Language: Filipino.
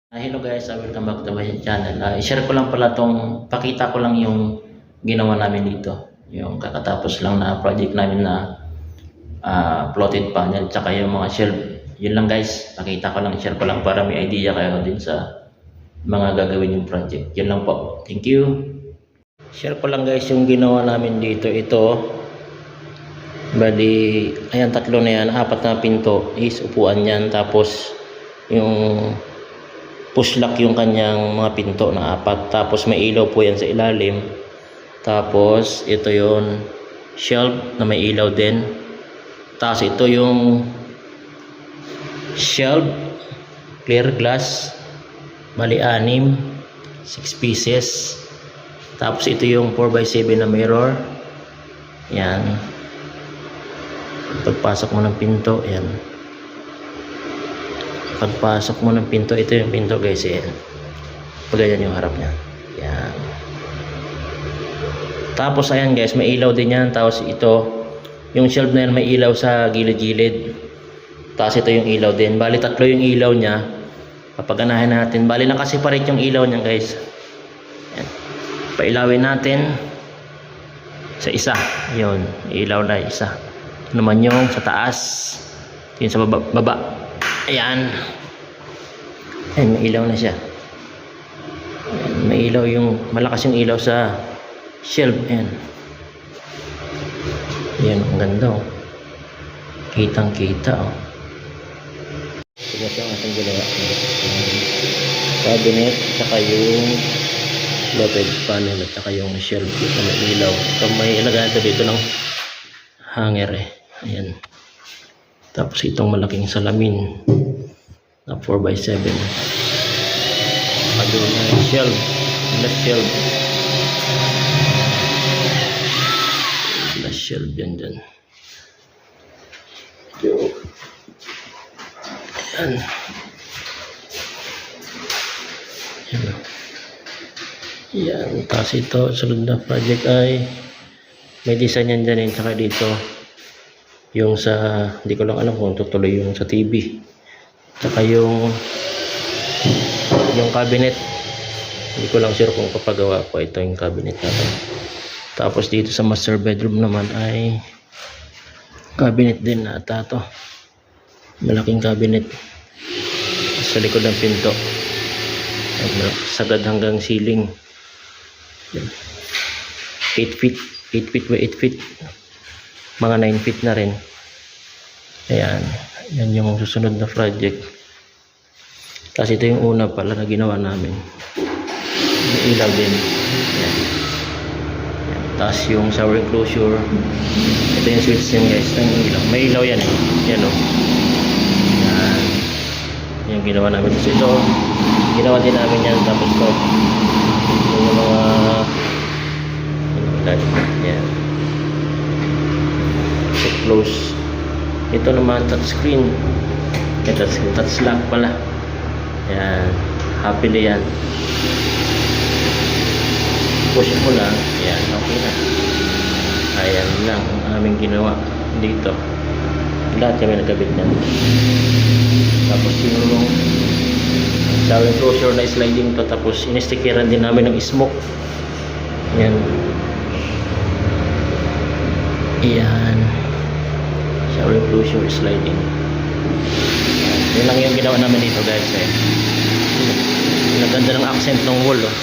Hello guys, welcome back to my channel. I-share ko lang pala pakita ko lang yung ginawa namin dito. Yung kakatapos lang na project namin na floated panel tsaka yung mga shelf. Yun lang guys, pakita ko lang, share ko lang para may idea kayo din sa mga gagawin yung project. Yun lang po. Thank you. Share ko lang guys yung ginawa namin dito. Ito, bali, ayan, tatlo na yan, apat na pinto is upuan yan. Tapos yung push lock yung kanyang mga pinto na apat, tapos may ilaw po yan sa ilalim. Tapos ito yung shelf na may ilaw din. Tapos ito yung shelf clear glass, bali 6 pieces. Tapos ito yung 4x7 na mirror. Yan, pagpasok mo ng pinto, yan, pagpasok mo ng pinto, ito yung pinto guys, yan. Pag ganyan yung harap niya, yan. Tapos ayan guys, may ilaw din yan. Tapos ito, yung shelf na yan may ilaw sa gilid-gilid. Tapos ito yung ilaw din. Bali tatlo yung ilaw niya. Papaganahin natin. Bali nakasiparate yung ilaw niya guys. Yan. Pailawin natin sa isa. Yun, ilaw na isa. Ito naman yung sa taas. Yun sa baba. Ayan. Ayan, may ilaw na siya. Ayan, may ilaw yung, malakas yung ilaw sa shelf. Ayan. Ayan, ang ganda oh. Kitang kita oh. Ito yung ating ginawa. Cabinet, saka yung floated panel, at saka yung shelf. Ito may ilaw. Ito may ilagay ito dito ng hanger eh. Ayan. Tapos itong malaking salamin na 4x7. Pagod na shelf, glass shelf yan dyan. Ayan. Yan. Tapos ito, sunod na project ay may design yan dyan, saka dito yung sa, hindi ko lang alam kung tutuloy yung sa TV, saka yung cabinet, hindi ko lang sure kung papagawa ko. Ito yung cabinet natin. Tapos dito sa master bedroom naman ay cabinet din na ata to, malaking cabinet sa likod ng pinto, sagad hanggang ceiling. 8 feet by 8 feet, mga 9 feet na rin. Ayan, yan yung susunod na project. Kasi ito yung una pala na ginawa namin, may ilaw din. Ayan. Ayan. Tapos yung shower enclosure, ito yung switch yan guys ng ilaw. May ilaw yan eh, yan o. Ayan, yung ginawa namin. Tapos ito, ginawa din namin yan. Tapos ito, yung mga yan, close. Ito naman touchscreen. Touch lock pala. Yan, happily yan. Push mo lang. Yan, okay na. Ayan lang ang aming ginawa dito. Lahat kami nagkabit yan. Tapos yung shower enclosure na sliding to. Tapos inistikeran din namin ng smoke. Yan. Ayan, shower enclosure sliding. Yun lang yung ginawa namin dito guys eh. Naganda ng accent ng wall oh.